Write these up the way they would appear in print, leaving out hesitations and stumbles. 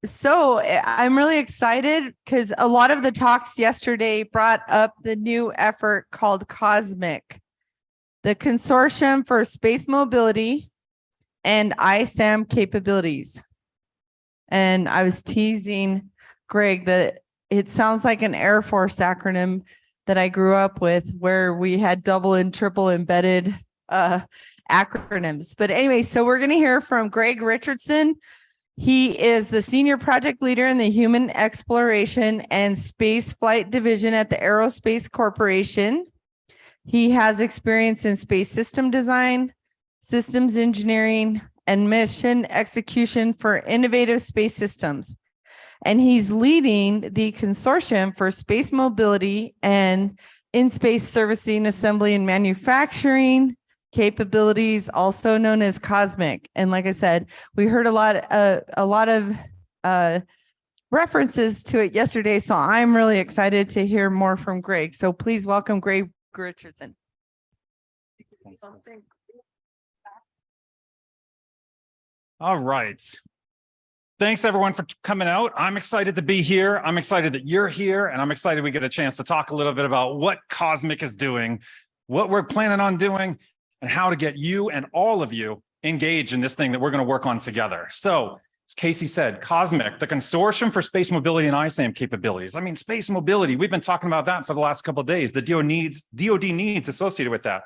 I'm really excited because a lot of the talks yesterday brought up the new effort called COSMIC, the Consortium for Space Mobility and ISAM Capabilities. And I was teasing Greg that it sounds like an Air Force acronym that I grew up with, where we had double and triple embedded acronyms. But anyway, so we're going to hear from Greg Richardson. He is the senior project leader in the Human Exploration and Space Flight Division at the Aerospace Corporation. He has experience in space system design, systems engineering, and mission execution for innovative space systems. And he's leading the Consortium for Space Mobility and In-Space Servicing, Assembly, and Manufacturing Capabilities, also known as COSMIC. And like I said, we heard a lot of references to it yesterday, so I'm really excited to hear more from Greg. So please welcome Greg Richardson. All right. Thanks everyone for coming out. I'm excited to be here. I'm excited that you're here, and I'm excited we get a chance to talk a little bit about what COSMIC is doing, what we're planning on doing, and how to get you and all of you engaged in this thing that we're going to work on together. So, as Casey said, COSMIC, the Consortium for Space Mobility and ISAM Capabilities. I mean, space mobility, we've been talking about that for the last couple of days, the DoD needs associated with that.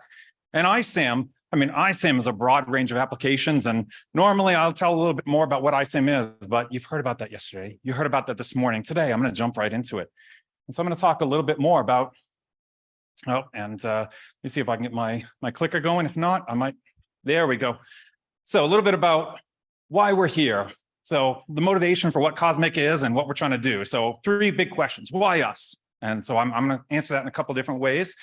And ISAM, ISAM is a broad range of applications, and normally I'll tell a little bit more about what ISAM is, but you've heard about that yesterday. You heard about that this morning. Today, I'm going to jump right into it. And so I'm going to talk a little bit more about, let me see if I can get my clicker going. If not, I might, there we go. So a little bit about why we're here. So the motivation for what COSMIC is and what we're trying to do. So 3 big questions. Why us? And so I'm going to answer that in a couple of different ways.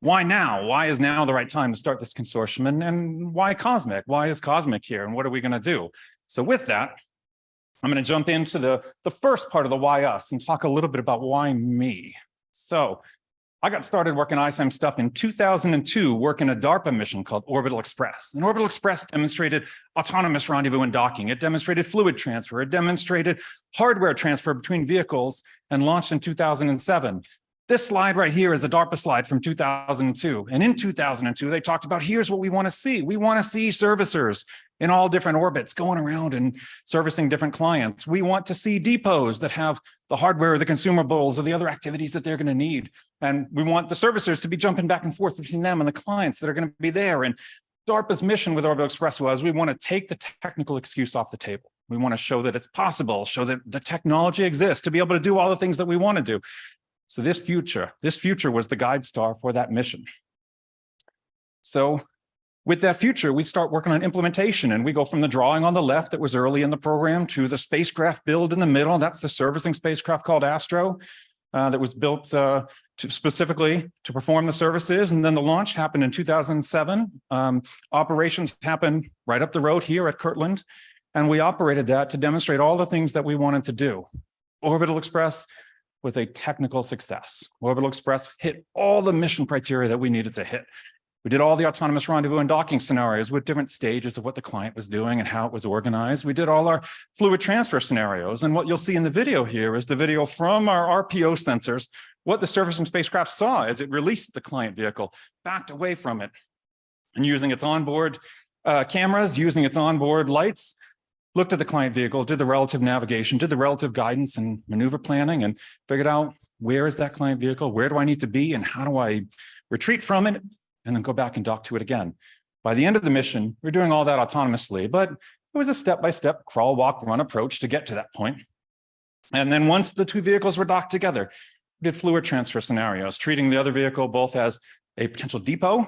Why now? Why is now the right time to start this consortium? And why COSMIC? Why is COSMIC here? And what are we going to do? So with that, I'm going to jump into the first part of the why us and talk a little bit about why me. So I got started working ISAM stuff in 2002, working a DARPA mission called Orbital Express. And Orbital Express demonstrated autonomous rendezvous and docking. It demonstrated fluid transfer. It demonstrated hardware transfer between vehicles, and launched in 2007. This slide right here is a DARPA slide from 2002. And in 2002, they talked about, here's what we want to see. We want to see servicers in all different orbits going around and servicing different clients. We want to see depots that have the hardware, the consumables, or the other activities that they're going to need. And we want the servicers to be jumping back and forth between them and the clients that are going to be there. And DARPA's mission with Orbital Express was, we want to take the technical excuse off the table. We want to show that it's possible, show that the technology exists to be able to do all the things that we want to do. So this future was the guide star for that mission. So with that future, we start working on implementation, and we go from the drawing on the left that was early in the program to the spacecraft build in the middle. That's the servicing spacecraft called Astro that was built specifically to perform the services. And then the launch happened in 2007. Operations happened right up the road here at Kirtland, and we operated that to demonstrate all the things that we wanted to do. Orbital Express was a technical success. Orbital Express hit all the mission criteria that we needed to hit. We did all the autonomous rendezvous and docking scenarios with different stages of what the client was doing and how it was organized. We did all our fluid transfer scenarios. And what you'll see in the video here is the video from our RPO sensors, what the servicing spacecraft saw as it released the client vehicle, backed away from it, and using its onboard cameras, using its onboard lights, looked at the client vehicle, did the relative navigation, did the relative guidance and maneuver planning, and figured out, where is that client vehicle? Where do I need to be? And how do I retreat from it? And then go back and dock to it again. By the end of the mission, we're doing all that autonomously, but it was a step-by-step crawl, walk, run approach to get to that point. And then once the 2 vehicles were docked together, we did fluid transfer scenarios, treating the other vehicle both as a potential depot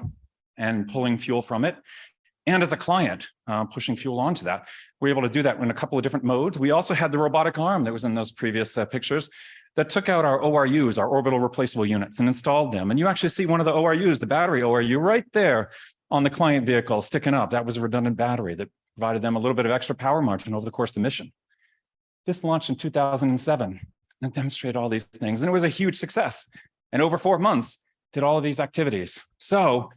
and pulling fuel from it, and as a client, pushing fuel onto that. We were able to do that in a couple of different modes. We also had the robotic arm that was in those previous pictures that took out our ORUs, our orbital replaceable units, and installed them. And you actually see one of the ORUs, the battery ORU, right there on the client vehicle sticking up. That was a redundant battery that provided them a little bit of extra power margin over the course of the mission. This launched in 2007 and demonstrated all these things. And it was a huge success. And over 4 months, did all of these activities. So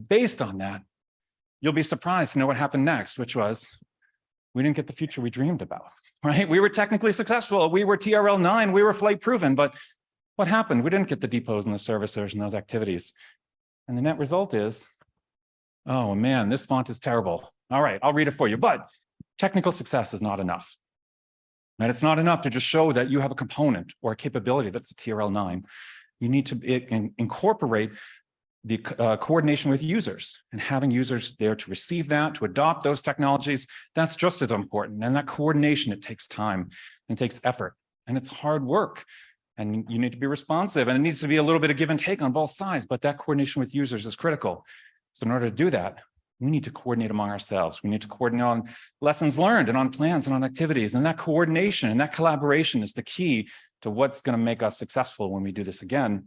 based on that, you'll be surprised to know what happened next, which was we didn't get the future we dreamed about, right? We were technically successful. We were TRL-9, we were flight proven, but what happened? We didn't get the depots and the servicers and those activities. And the net result is, oh man, this font is terrible. All right, I'll read it for you, but technical success is not enough. And it's not enough to just show that you have a component or a capability that's a TRL-9. You need to incorporate the coordination with users and having users there to receive that, to adopt those technologies. That's just as important. And that coordination, it takes time and it takes effort and it's hard work. And you need to be responsive and it needs to be a little bit of give and take on both sides, but that coordination with users is critical. So in order to do that, we need to coordinate among ourselves. We need to coordinate on lessons learned and on plans and on activities. And that coordination and that collaboration is the key to what's going to make us successful when we do this again.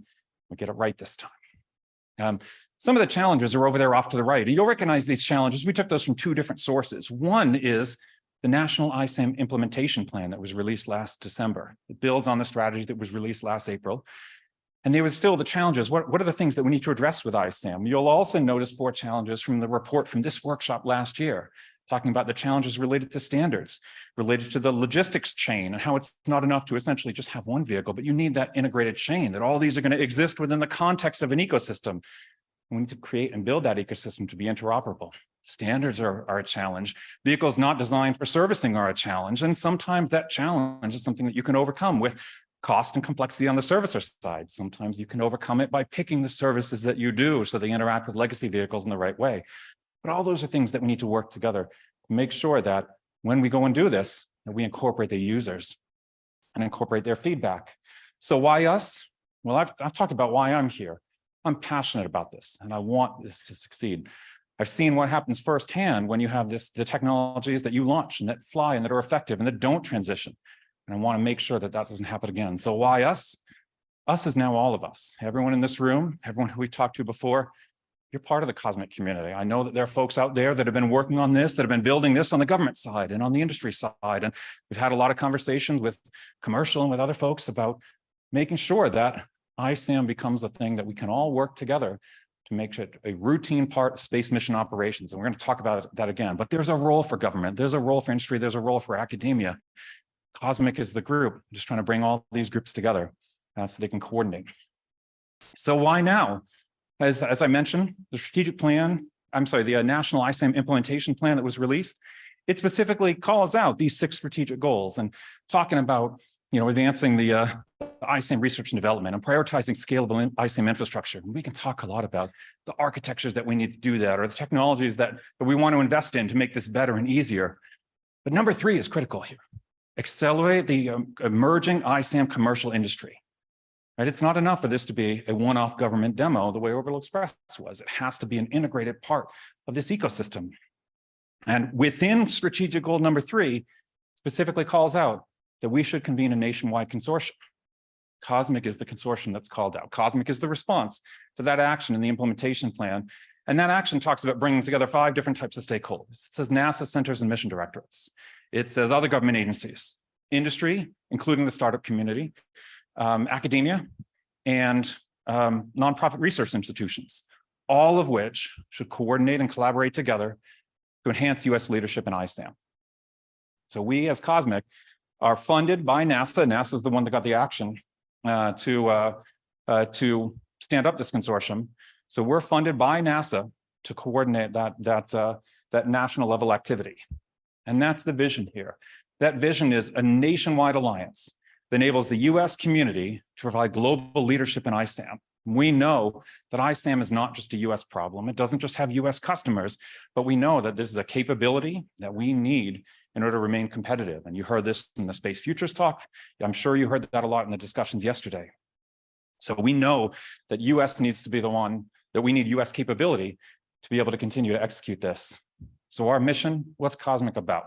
We get it right this time. Some of the challenges are over there off to the right. You'll recognize these challenges. We took those from two different sources. One is the National ISAM Implementation Plan that was released last December. It builds on the strategy that was released last April. And there was still the challenges. What are the things that we need to address with ISAM? You'll also notice 4 challenges from the report from this workshop last year, talking about the challenges related to standards, related to the logistics chain and how it's not enough to essentially just have one vehicle, but you need that integrated chain, that all these are going to exist within the context of an ecosystem. We need to create and build that ecosystem to be interoperable. Standards are a challenge. Vehicles not designed for servicing are a challenge. And sometimes that challenge is something that you can overcome with cost and complexity on the servicer side. Sometimes you can overcome it by picking the services that you do so they interact with legacy vehicles in the right way. But all those are things that we need to work together to make sure that when we go and do this, that we incorporate the users and incorporate their feedback. So why us? Well, I've talked about why I'm here. I'm passionate about this and I want this to succeed. I've seen what happens firsthand when you have the technologies that you launch and that fly and that are effective and that don't transition. And I want to make sure that that doesn't happen again. So why us? Us is now all of us. Everyone in this room, everyone who we've talked to before, you're part of the COSMIC community. I know that there are folks out there that have been working on this, that have been building this on the government side and on the industry side. And we've had a lot of conversations with commercial and with other folks about making sure that ISAM becomes a thing that we can all work together to make it a routine part of space mission operations. And we're going to talk about that again. But there's a role for government. There's a role for industry. There's a role for academia. COSMIC is the group, just trying to bring all these groups together so they can coordinate. So why now? As I mentioned, the strategic plan, the National ISAM Implementation Plan that was released, it specifically calls out these 6 strategic goals and talking about, advancing the ISAM research and development and prioritizing scalable ISAM infrastructure. And we can talk a lot about the architectures that we need to do that or the technologies that we want to invest in to make this better and easier. But number 3 is critical here. Accelerate the emerging ISAM commercial industry. Right? It's not enough for this to be a one-off government demo the way Orbital Express was. It has to be an integrated part of this ecosystem. And within strategic goal number 3, specifically calls out that we should convene a nationwide consortium. COSMIC is the consortium that's called out. COSMIC is the response to that action in the implementation plan. And that action talks about bringing together 5 different types of stakeholders. It says NASA centers and mission directorates. It says other government agencies, industry, including the startup community, academia, and nonprofit research institutions, all of which should coordinate and collaborate together to enhance U.S. leadership in ISAM. So we as COSMIC are funded by NASA. NASA is the one that got the action to stand up this consortium. So we're funded by NASA to coordinate that national level activity. And that's the vision here. That vision is a nationwide alliance that enables the US community to provide global leadership in ISAM. We know that ISAM is not just a US problem. It doesn't just have US customers, but we know that this is a capability that we need in order to remain competitive. And you heard this in the Space Futures talk. I'm sure you heard that a lot in the discussions yesterday. So we know that US needs to be the one, that we need US capability to be able to continue to execute this. So our mission, what's COSMIC about?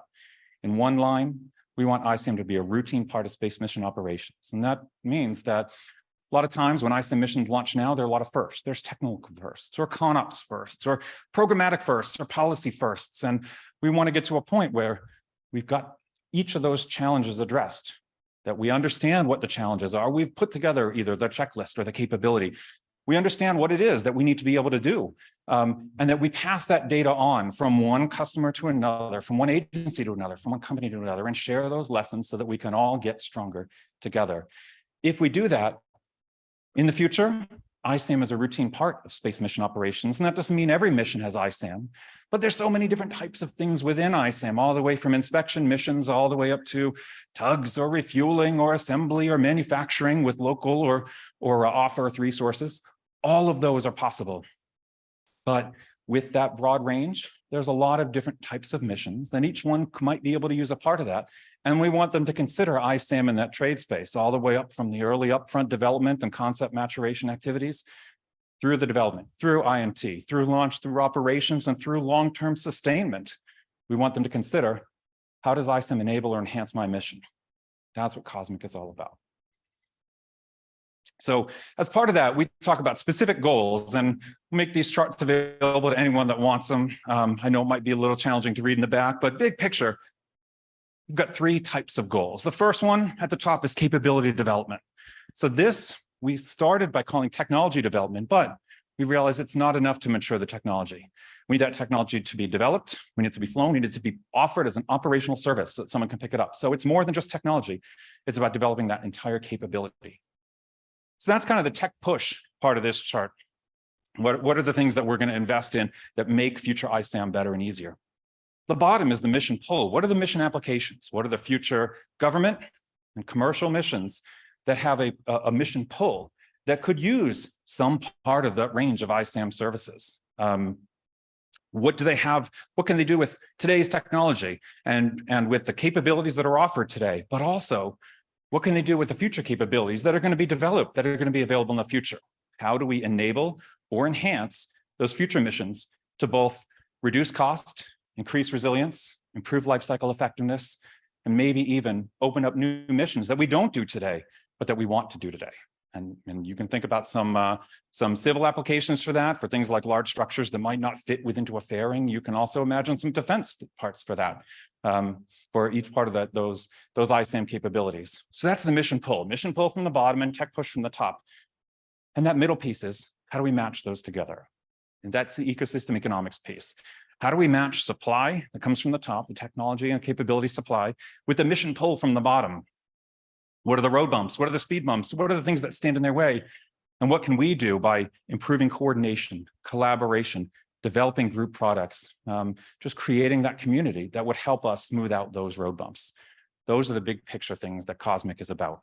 In one line, we want ISAM to be a routine part of space mission operations. And that means that a lot of times when ISAM missions launch now, there are a lot of firsts. There's technical firsts, or ConOps firsts, or programmatic firsts, or policy firsts. And we want to get to a point where we've got each of those challenges addressed, that we understand what the challenges are. We've put together either the checklist or the capability, We understand what it is that we need to be able to do, and that we pass that data on from one customer to another, from one agency to another, from one company to another, and share those lessons so that we can all get stronger together. If we do that, in the future, ISAM is a routine part of space mission operations, and that doesn't mean every mission has ISAM, but there's so many different types of things within ISAM, all the way from inspection missions, all the way up to tugs or refueling or assembly or manufacturing with local or off-Earth resources. All of those are possible. But with that broad range, there's a lot of different types of missions, and each one might be able to use a part of that. And we want them to consider ISAM in that trade space, all the way up from the early upfront development and concept maturation activities, through the development, through IMT, through launch, through operations, and through long-term sustainment. We want them to consider, how does ISAM enable or enhance my mission? That's what COSMIC is all about. So as part of that, we talk about specific goals and make these charts available to anyone that wants them. I know it might be a little challenging to read in the back, but big picture, we've got 3 types of goals. The first one at the top is capability development. So this we started by calling technology development, but we realized it's not enough to mature the technology. We need that technology to be developed, we need it to be flown, we need it to be offered as an operational service so that someone can pick it up. So it's more than just technology, it's about developing that entire capability. So that's kind of the tech push part of this chart. What are the things that we're going to invest in that make future ISAM better and easier? The bottom is the mission pull. What are the mission applications? What are the future government and commercial missions that have a mission pull that could use some part of that range of ISAM services? What do they have? What can they do with today's technology and with the capabilities that are offered today? But also, what can they do with the future capabilities that are going to be developed, that are going to be available in the future? How do we enable or enhance those future missions to both reduce cost, increase resilience, improve life cycle effectiveness, and maybe even open up new missions that we don't do today, but that we want to do today? And you can think about some civil applications for that, for things like large structures that might not fit into a fairing. You can also imagine some defense parts for that, for each part of those ISAM capabilities. So that's the mission pull from the bottom and tech push from the top. And that middle piece is, how do we match those together? And that's the ecosystem economics piece. How do we match supply that comes from the top, the technology and capability supply, with the mission pull from the bottom? What are the road bumps? What are the speed bumps? What are the things that stand in their way? And what can we do by improving coordination, collaboration, developing group products, just creating that community that would help us smooth out those road bumps? Those are the big picture things that COSMIC is about.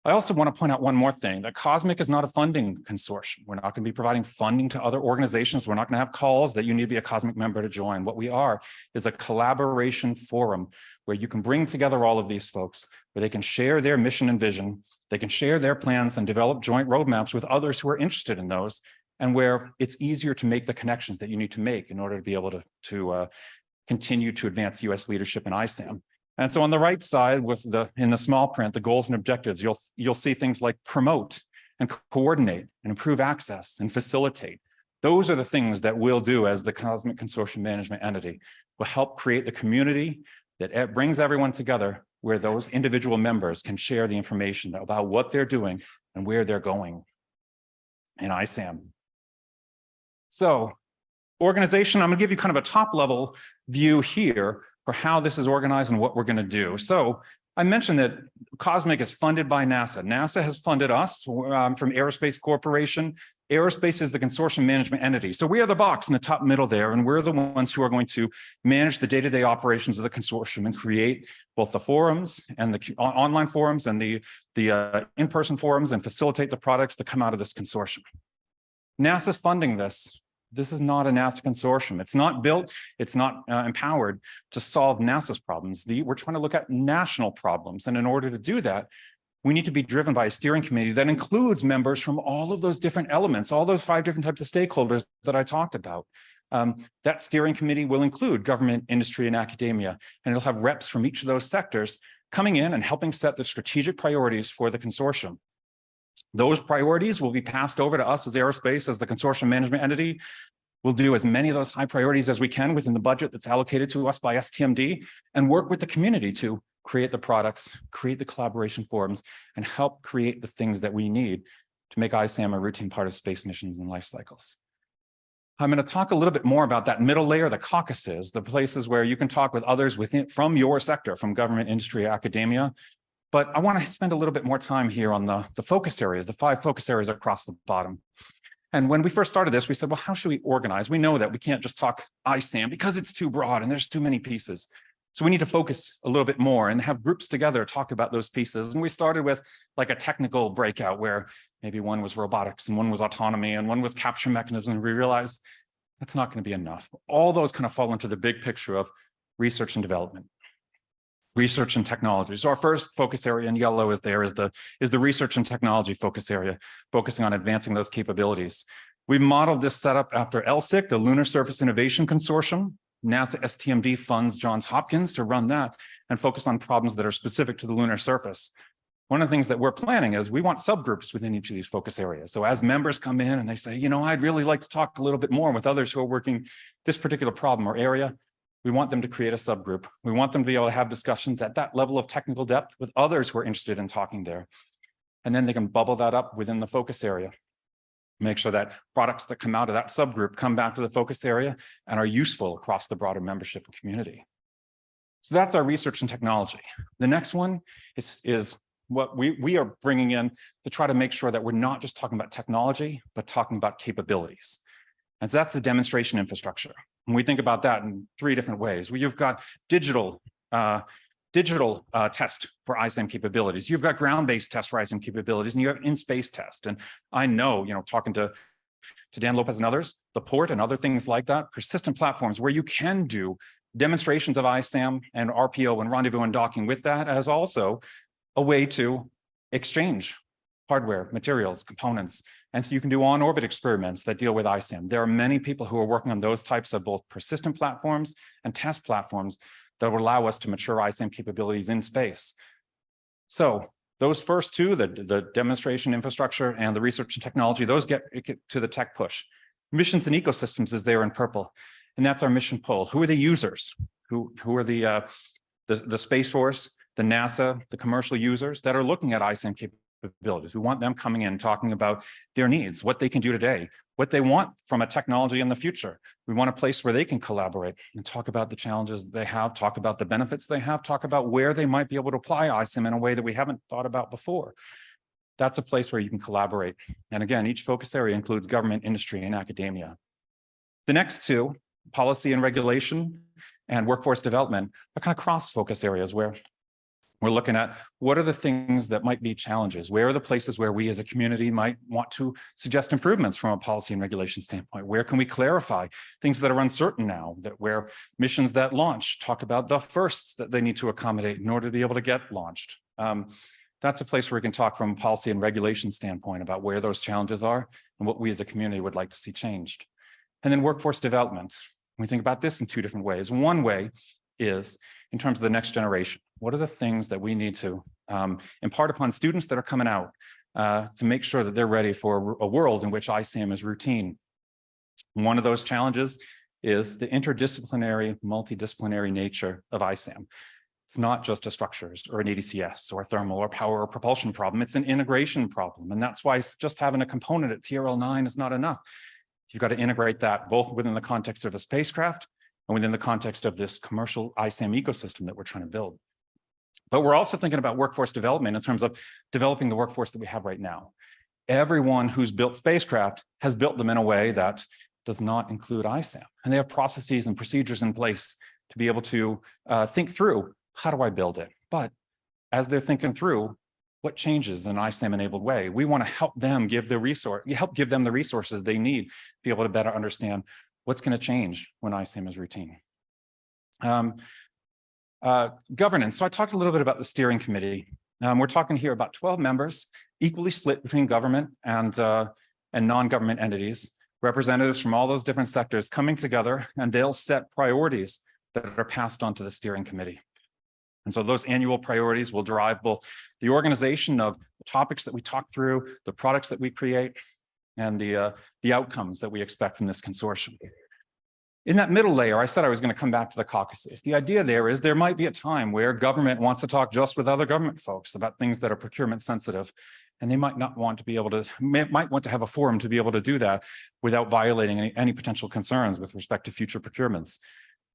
I also want to point out one more thing, that COSMIC is not a funding consortium. We're not going to be providing funding to other organizations. We're not going to have calls that you need to be a COSMIC member to join. What we are is a collaboration forum where you can bring together all of these folks, where they can share their mission and vision, they can share their plans and develop joint roadmaps with others who are interested in those, and where it's easier to make the connections that you need to make in order to be able to continue to advance US leadership in ISAM. And so on the right side, in the small print, the goals and objectives, you'll see things like promote and coordinate and improve access and facilitate. Those are the things that we'll do as the COSMIC Consortium Management Entity. We'll help create the community that brings everyone together, where those individual members can share the information about what they're doing and where they're going in ISAM. So organization, I'm going to give you kind of a top level view here for how this is organized and what we're going to do. So I mentioned that COSMIC is funded by NASA. NASA has funded us from Aerospace Corporation. Aerospace is the consortium management entity. So we are the box in the top middle there, and we're the ones who are going to manage the day-to-day operations of the consortium and create both the forums and the online forums and the in-person forums, and facilitate the products that come out of this consortium. NASA's funding this. This is not a NASA consortium. It's not built, it's not empowered to solve NASA's problems. We're trying to look at national problems. And in order to do that, we need to be driven by a steering committee that includes members from all of those different elements, all those 5 different types of stakeholders that I talked about. That steering committee will include government, industry, and academia, and it'll have reps from each of those sectors coming in and helping set the strategic priorities for the consortium. Those priorities will be passed over to us as Aerospace, as the consortium management entity. We'll do as many of those high priorities as we can within the budget that's allocated to us by STMD, and work with the community to create the products, create the collaboration forums, and help create the things that we need to make ISAM a routine part of space missions and life cycles. I'm going to talk a little bit more about that middle layer, the caucuses, the places where you can talk with others within from your sector, from government, industry, academia. But I want to spend a little bit more time here on the focus areas, the 5 focus areas across the bottom. And when we first started this, we said, well, how should we organize? We know that we can't just talk ISAM because it's too broad and there's too many pieces. So we need to focus a little bit more and have groups together talk about those pieces. And we started with like a technical breakout where maybe one was robotics and one was autonomy and one was capture mechanism. And we realized that's not going to be enough. All those kind of fall into the big picture of research and development, research and technology. So our first focus area in yellow is the research and technology focus area, focusing on advancing those capabilities. We modeled this setup after LSIC, the Lunar Surface Innovation Consortium. NASA STMD funds Johns Hopkins to run that and focus on problems that are specific to the lunar surface. One of the things that we're planning is we want subgroups within each of these focus areas. So as members come in and they say, you know, I'd really like to talk a little bit more with others who are working this particular problem or area, we want them to create a subgroup. We want them to be able to have discussions at that level of technical depth with others who are interested in talking there. And then they can bubble that up within the focus area. Make sure that products that come out of that subgroup come back to the focus area and are useful across the broader membership and community. So that's our research and technology. The next one is what we are bringing in to try to make sure that we're not just talking about technology, but talking about capabilities. And so that's the demonstration infrastructure. And we think about that in 3 different ways. You've got digital test for ISAM capabilities. You've got ground-based test for ISAM capabilities, and you have in-space test. And I know, you know, talking to Dan Lopez and others, the port and other things like that, persistent platforms where you can do demonstrations of ISAM and RPO and rendezvous and docking with that as also a way to exchange hardware, materials, components. And so you can do on-orbit experiments that deal with ISAM. There are many people who are working on those types of both persistent platforms and test platforms that will allow us to mature ISAM capabilities in space. So those first 2, the demonstration infrastructure and the research and technology, those get to the tech push. Missions and ecosystems is there in purple, and that's our mission pull. Who are the users? Who are the Space Force, the NASA, the commercial users that are looking at ISAM capabilities? We want them coming in talking about their needs, what they can do today, what they want from a technology in the future. We want a place where they can collaborate and talk about the challenges they have, talk about the benefits they have, talk about where they might be able to apply ISAM in a way that we haven't thought about before. That's a place where you can collaborate. And again, each focus area includes government, industry, and academia. The next 2, policy and regulation and workforce development, are kind of cross-focus areas where we're looking at what are the things that might be challenges? Where are the places where we as a community might want to suggest improvements from a policy and regulation standpoint? Where can we clarify things that are uncertain now, that where missions that launch talk about the firsts that they need to accommodate in order to be able to get launched? That's a place where we can talk from a policy and regulation standpoint about where those challenges are and what we as a community would like to see changed. And then workforce development. We think about this in 2 different ways. One way is in terms of the next generation. What are the things that we need to impart upon students that are coming out to make sure that they're ready for a world in which ISAM is routine? One of those challenges is the interdisciplinary, multidisciplinary nature of ISAM. It's not just a structures or an ADCS or thermal or power or propulsion problem. It's an integration problem. And that's why just having a component at TRL9 is not enough. You've got to integrate that both within the context of a spacecraft and within the context of this commercial ISAM ecosystem that we're trying to build. But we're also thinking about workforce development in terms of developing the workforce that we have right now. Everyone who's built spacecraft has built them in a way that does not include ISAM. And they have processes and procedures in place to be able to think through, how do I build it? But as they're thinking through what changes in an ISAM-enabled way, we want to help them give them the resources they need to be able to better understand what's going to change when ISAM is routine. Governance. So I talked a little bit about the steering committee. We're talking here about 12 members, equally split between government and non-government entities, representatives from all those different sectors coming together, and they'll set priorities that are passed on to the steering committee. And so those annual priorities will drive both the organization of the topics that we talk through, the products that we create, and the outcomes that we expect from this consortium. In that middle layer, I said I was going to come back to the caucuses. The idea there is there might be a time where government wants to talk just with other government folks about things that are procurement sensitive. And they might not want to be able to, might want to have a forum to be able to do that without violating any potential concerns with respect to future procurements.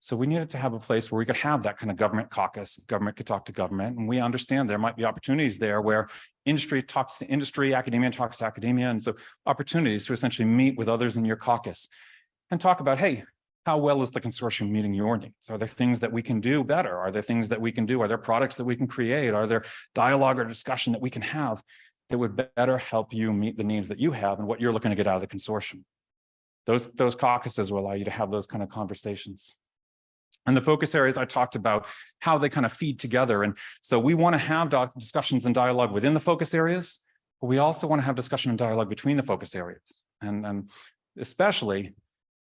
So we needed to have a place where we could have that kind of government caucus. Government could talk to government, and we understand there might be opportunities there where industry talks to industry, academia talks to academia, and so opportunities to essentially meet with others in your caucus and talk about, hey, how well is the consortium meeting your needs? Are there things that we can do better? Are there things that we can do? Are there products that we can create? Are there dialogue or discussion that we can have that would better help you meet the needs that you have and what you're looking to get out of the consortium? Those caucuses will allow you to have those kind of conversations. And the focus areas I talked about, how they kind of feed together. And so we want to have discussions and dialogue within the focus areas, but we also want to have discussion and dialogue between the focus areas. And especially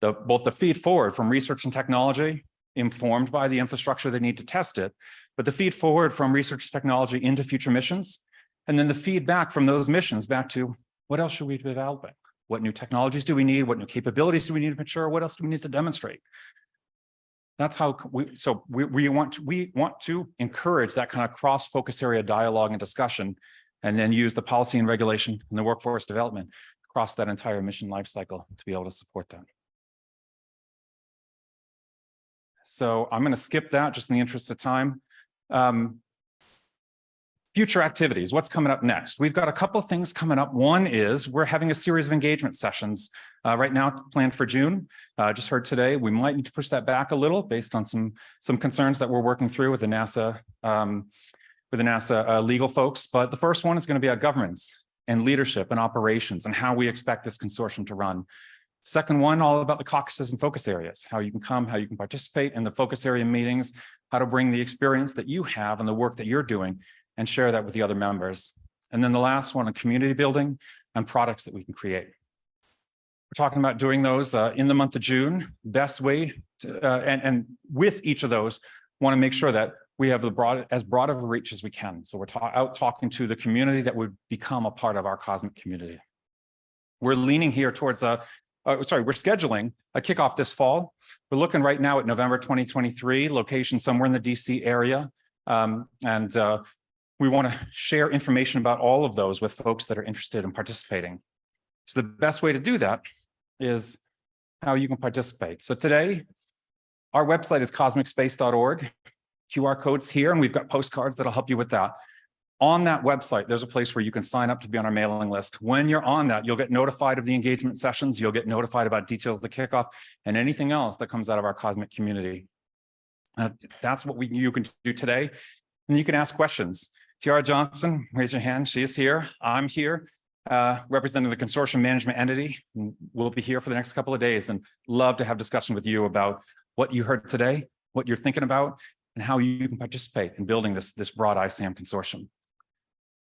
both the feed forward from research and technology, informed by the infrastructure they need to test it, but the feed forward from research technology into future missions, and then the feedback from those missions back to what else should we be developing? What new technologies do we need? What new capabilities do we need to mature? What else do we need to demonstrate? That's how we want to encourage that kind of cross-focus area dialogue and discussion, and then use the policy and regulation and the workforce development across that entire mission lifecycle to be able to support that. So I'm going to skip that just in the interest of time. Future activities, what's coming up next? We've got a couple of things coming up. One is we're having a series of engagement sessions right now planned for June. Just heard today, we might need to push that back a little based on some concerns that we're working through with the NASA legal folks. But the first one is going to be about governance and leadership and operations and how we expect this consortium to run. Second one, all about the caucuses and focus areas, how you can come, how you can participate in the focus area meetings, how to bring the experience that you have and the work that you're doing and share that with the other members. And then the last one on community building and products that we can create. We're talking about doing those in the month of June. Best way to, and with each of those, want to make sure that we have as broad of a reach as we can. So we're out talking to the community that would become a part of our COSMIC community. We're leaning here towards we're scheduling a kickoff this fall. We're looking right now at November 2023, location somewhere in the DC area. We want to share information about all of those with folks that are interested in participating. So the best way to do that is how you can participate. So today, our website is cosmicspace.org. QR code's here, and we've got postcards that'll help you with that. On that website, there's a place where you can sign up to be on our mailing list. When you're on that, you'll get notified of the engagement sessions, you'll get notified about details of the kickoff, and anything else that comes out of our COSMIC community. That's what you can do today. And you can ask questions. Tiara Johnson, raise your hand. She is here. I'm here, representing the consortium management entity. We'll be here for the next couple of days and love to have discussion with you about what you heard today, what you're thinking about, and how you can participate in building this broad ISAM consortium.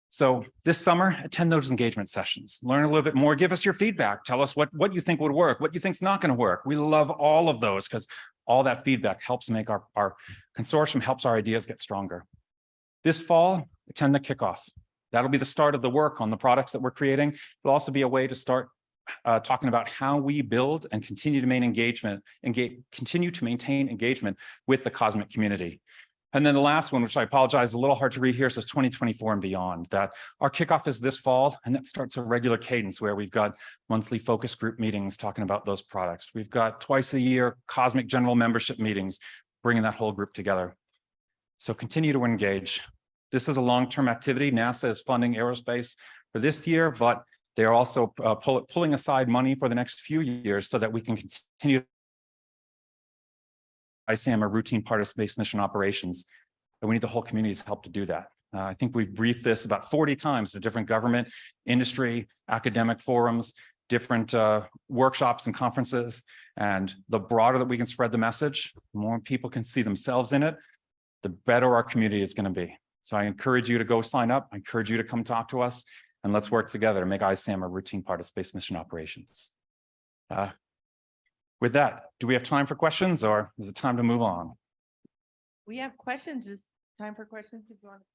So this summer, attend those engagement sessions, learn a little bit more, give us your feedback, tell us what you think would work, what you think's not going to work. We love all of those because all that feedback helps make our consortium, helps our ideas get stronger. This fall, attend the kickoff. That'll be the start of the work on the products that we're creating. It'll also be a way to start talking about how we build and continue to maintain engagement with the COSMIC community. And then the last one, which I apologize, a little hard to read here, says 2024 and beyond. That our kickoff is this fall, and that starts a regular cadence where we've got monthly focus group meetings talking about those products. We've got twice a year COSMIC general membership meetings, bringing that whole group together. So continue to engage. This is a long-term activity. NASA is funding aerospace for this year, but they are also pulling aside money for the next few years so that we can continue ISAM, a routine part of space mission operations. And we need the whole community's help to do that. I think we've briefed this about 40 times to different government, industry, academic forums, different workshops and conferences. And the broader that we can spread the message, the more people can see themselves in it, the better our community is going to be. So I encourage you to go sign up. I encourage you to come talk to us, and let's work together to make ISAM a routine part of space mission operations. With that, do we have time for questions, or is it time to move on? We have questions. Just time for questions if you want to.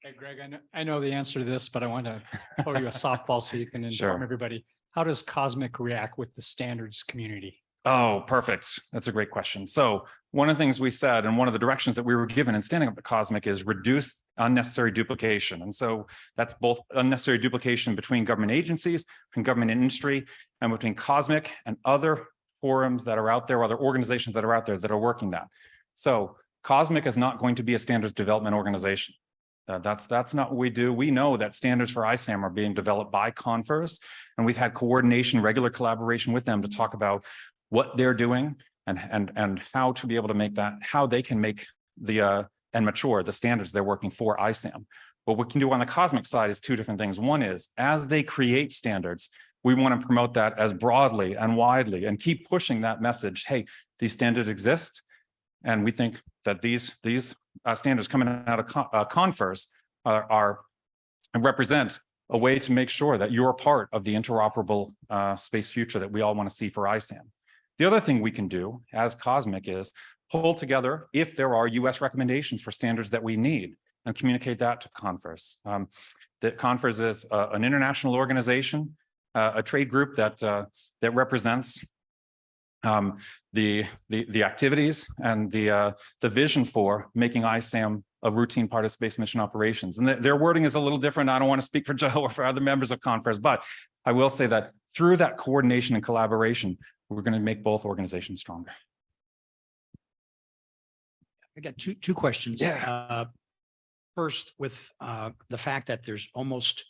Hey, Greg, I know the answer to this, but I want to throw you a softball so you can inform everybody. How does COSMIC react with the standards community? Oh, perfect. That's a great question. So one of the things we said, and one of the directions that we were given in standing up at COSMIC is reduce unnecessary duplication. And so that's both unnecessary duplication between government agencies, between government and industry, and between COSMIC and other forums that are out there, other organizations that are out there that are working that. So COSMIC is not going to be a standards development organization. That's not what we do. We know that standards for ISAM are being developed by CONFERS, and we've had coordination, regular collaboration with them to talk about what they're doing and how to be able to make that, how they can make the and mature the standards they're working for ISAM. What we can do on the COSMIC side is two different things. One is, as they create standards, we want to promote that as broadly and widely and keep pushing that message. Hey, these standards exist, and we think that these standards coming out of CONFERS are represent a way to make sure that you're part of the interoperable space future that we all want to see for ISAM. The other thing we can do as COSMIC is pull together if there are US recommendations for standards that we need and communicate that to CONFERS. That CONFERS is an international organization, a trade group that represents the activities and the vision for making ISAM a routine part of space mission operations. And their wording is a little different. I don't want to speak for Joe or for other members of CONFERS, but I will say that through that coordination and collaboration, we're going to make both organizations stronger. I got two questions. Yeah. First, with the fact that there's almost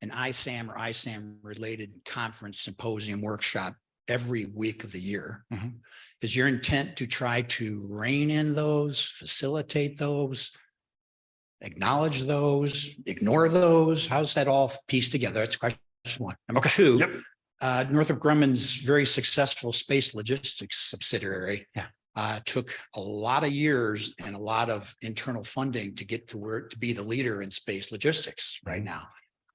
an ISAM or ISAM related conference, symposium, workshop every week of the year. Mhm. Is your intent to try to rein in those, facilitate those, acknowledge those, ignore those? How's that all pieced together? That's question one. Number two, Northrop Grumman's very successful space logistics subsidiary took a lot of years and a lot of internal funding to get to where to be the leader in space logistics right now.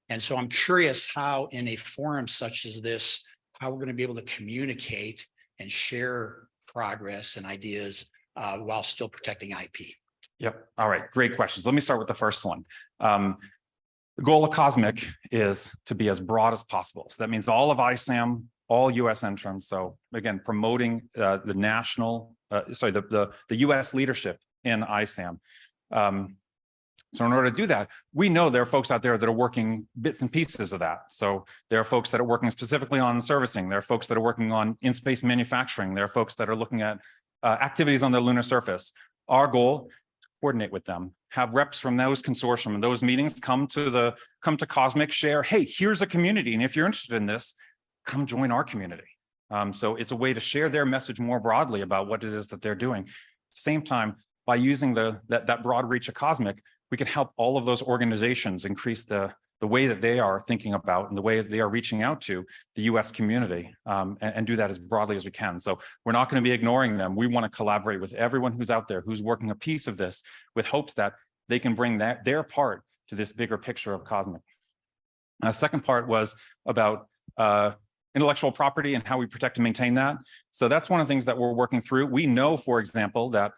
And so I'm curious how in a forum such as this, how we're going to be able to communicate and share progress and ideas while still protecting IP. Yep. All right. Great questions. Let me start with the first one. The goal of COSMIC is to be as broad as possible. So that means all of ISAM, all US entrants. So again, promoting the national, the US leadership in ISAM. So in order to do that, we know there are folks out there that are working bits and pieces of that. So there are folks that are working specifically on servicing. There are folks that are working on in-space manufacturing. There are folks that are looking at activities on the lunar surface. Our goal, coordinate with them, have reps from those consortium and those meetings come to COSMIC, share, hey, here's a community. And if you're interested in this, come join our community. So it's a way to share their message more broadly about what it is that they're doing. At the same time, by using that broad reach of COSMIC, we can help all of those organizations increase the way that they are thinking about and the way that they are reaching out to the US community and do that as broadly as we can. So we're not going to be ignoring them. We want to collaborate with everyone who's out there, who's working a piece of this with hopes that they can bring their part to this bigger picture of COSMIC. The second part was about intellectual property and how we protect and maintain that. So that's one of the things that we're working through. We know, for example, that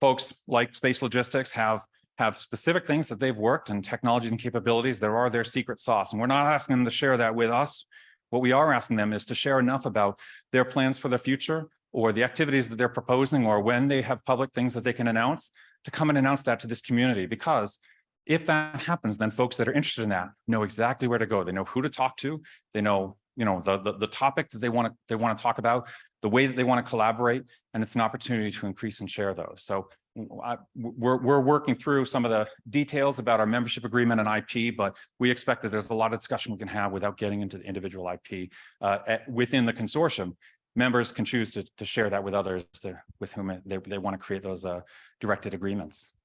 folks like Space Logistics have specific things that they've worked and technologies and capabilities that are their secret sauce. And we're not asking them to share that with us. What we are asking them is to share enough about their plans for the future or the activities that they're proposing or when they have public things that they can announce to come and announce that to this community. Because if that happens, then folks that are interested in that know exactly where to go. They know who to talk to. They know, the topic that they want to talk about, the way that they want to collaborate, and it's an opportunity to increase and share those. So we're working through some of the details about our membership agreement and IP, but we expect that there's a lot of discussion we can have without getting into the individual IP within the consortium. Members can choose to share that with others with whom they want to create those directed agreements.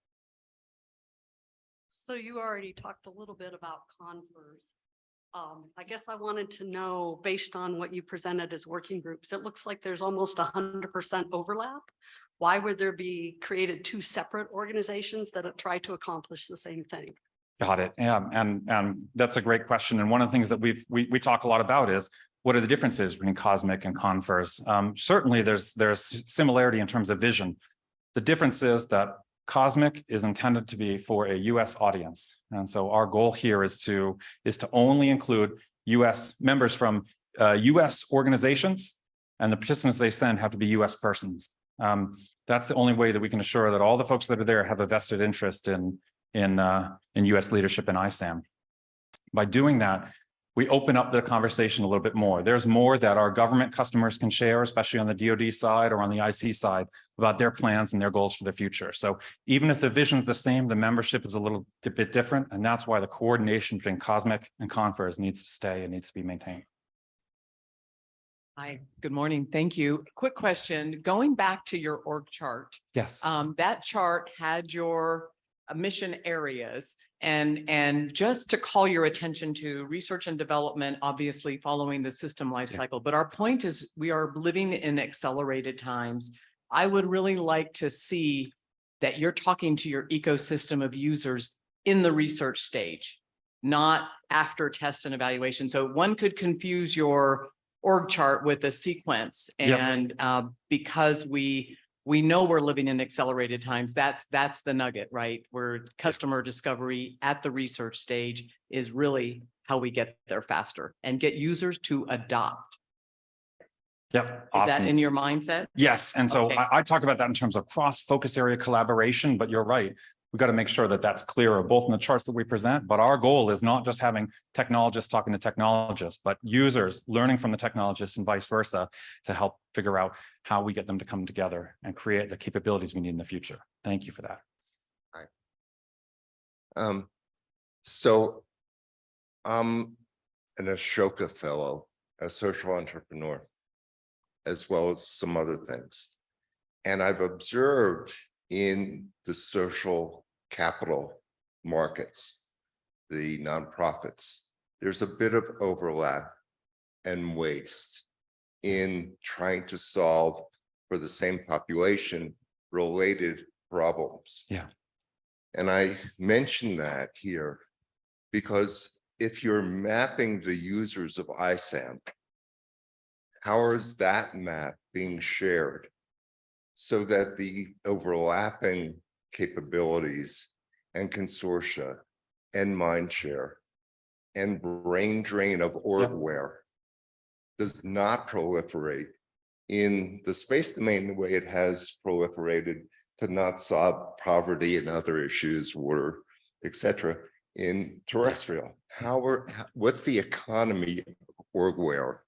So you already talked a little bit about CONFERS. I guess I wanted to know, based on what you presented as working groups, it looks like there's almost 100% overlap. Why would there be created two separate organizations that try to accomplish the same thing? Got it. Yeah, and that's a great question. And one of the things that we talk a lot about is what are the differences between COSMIC and CONFERS? Certainly, there's similarity in terms of vision. The difference is that COSMIC is intended to be for a US audience. And so our goal here is to only include US members from US organizations and the participants they send have to be US persons. That's the only way that we can assure that all the folks that are there have a vested interest in US leadership in ISAM. By doing that, we open up the conversation a little bit more. There's more that our government customers can share, especially on the DoD side or on the IC side, about their plans and their goals for the future. So even if the vision is the same, the membership is a little bit different, and that's why the coordination between COSMIC and Confers needs to stay and needs to be maintained. Hi, good morning. Thank you. Quick question, going back to your org chart, Yes. that chart had your mission areas and just to call your attention to research and development, obviously following the system life cycle. But our point is we are living in accelerated times. I would really like to see that you're talking to your ecosystem of users in the research stage, not after test and evaluation. So one could confuse your org chart with a sequence. Yep. And because we know we're living in accelerated times, that's the nugget, right? Where customer discovery at the research stage is really how we get there faster and get users to adopt. Yep. Is Awesome. that in your mindset? Yes, and so Okay. I talk about that in terms of cross-focus area collaboration, but you're right. We've got to make sure that that's clearer, both in the charts that we present, but our goal is not just having technologists talking to technologists, but users learning from the technologists and vice versa to help figure out how we get them to come together and create the capabilities we need in the future. Thank you for that. So I'm an Ashoka Fellow, a social entrepreneur, as well as some other things. And I've observed in the social capital markets, the nonprofits, there's a bit of overlap and waste in trying to solve for the same population related problems. Yeah. And I mention that here because if you're mapping the users of ISAM, how is that map being shared so that the overlapping capabilities and consortia and mind share and brain drain of orgware does not proliferate in the space domain the way it has proliferated to not solve poverty and other issues, water, etc., in terrestrial? What's the economy of orgware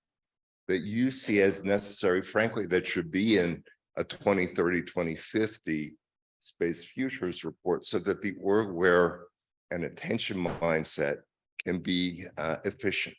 that you see as necessary, frankly, that should be in a 2030, 2050 space futures report so that the orgware and attention mindset can be efficient?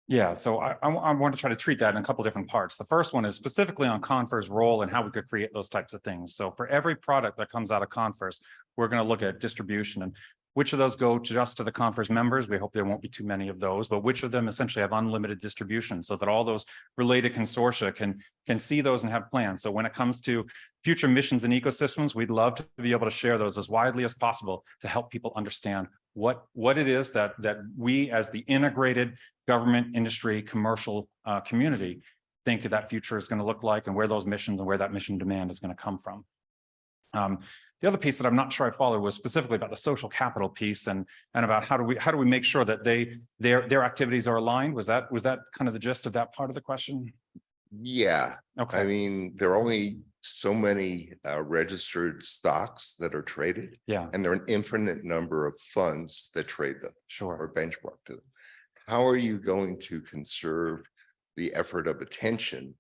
Yeah, so I want to try to treat that in a couple different parts. The first one is specifically on Confer's role and how we could create those types of things. So for every product that comes out of Confers, we're going to look at distribution and which of those go just to the Confers members. We hope there won't be too many of those, but which of them essentially have unlimited distribution so that all those related consortia can see those and have plans. So when it comes to future missions and ecosystems, we'd love to be able to share those as widely as possible to help people understand what it is that we as the integrated government, industry, commercial community think that future is going to look like and where those missions and where that mission demand is going to come from. The other piece that I'm not sure I followed was specifically about the social capital piece and about how do we make sure that their activities are aligned. Was that kind of the gist of that part of the question? Yeah. Okay. I mean, there are only so many registered stocks that are traded, Yeah, and there are an infinite number of funds that trade them sure. or benchmark to them. How are you going to conserve the effort of attention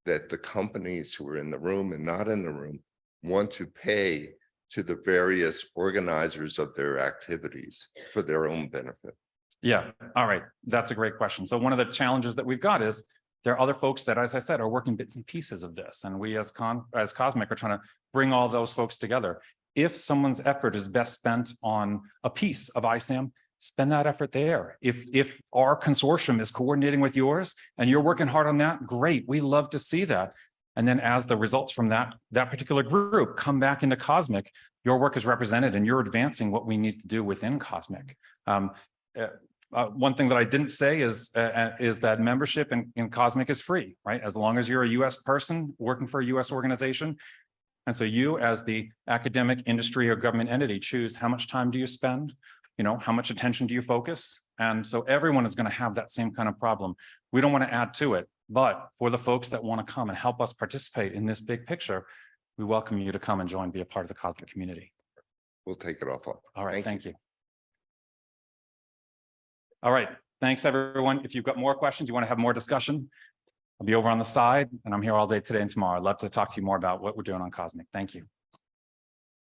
that the companies who are in the room and not in the room want to pay to the various organizers of their activities for their own benefit? Yeah, all right. That's a great question. So one of the challenges that we've got is there are other folks that, as I said, are working bits and pieces of this. And we as COSMIC are trying to bring all those folks together. If someone's effort is best spent on a piece of ISAM, spend that effort there. If our consortium is coordinating with yours and you're working hard on that, great. We love to see that. And then as the results from that particular group come back into COSMIC, your work is represented and you're advancing what we need to do within COSMIC. One thing that I didn't say is that membership in COSMIC is free, right? As long as you're a US person working for a US organization. And so you as the academic, industry, or government entity choose how much time do you spend, how much attention do you focus? And so everyone is going to have that same kind of problem. We don't want to add to it. But for the folks that want to come and help us participate in this big picture, we welcome you to come and join, be a part of the Cosmic community. We'll take it off. All right, Thank thank you. All right, thanks, everyone. If you've got more questions, you want to have more discussion, I'll be over on the side and I'm here all day today and tomorrow. I'd love to talk to you more about what we're doing on Cosmic. Thank you.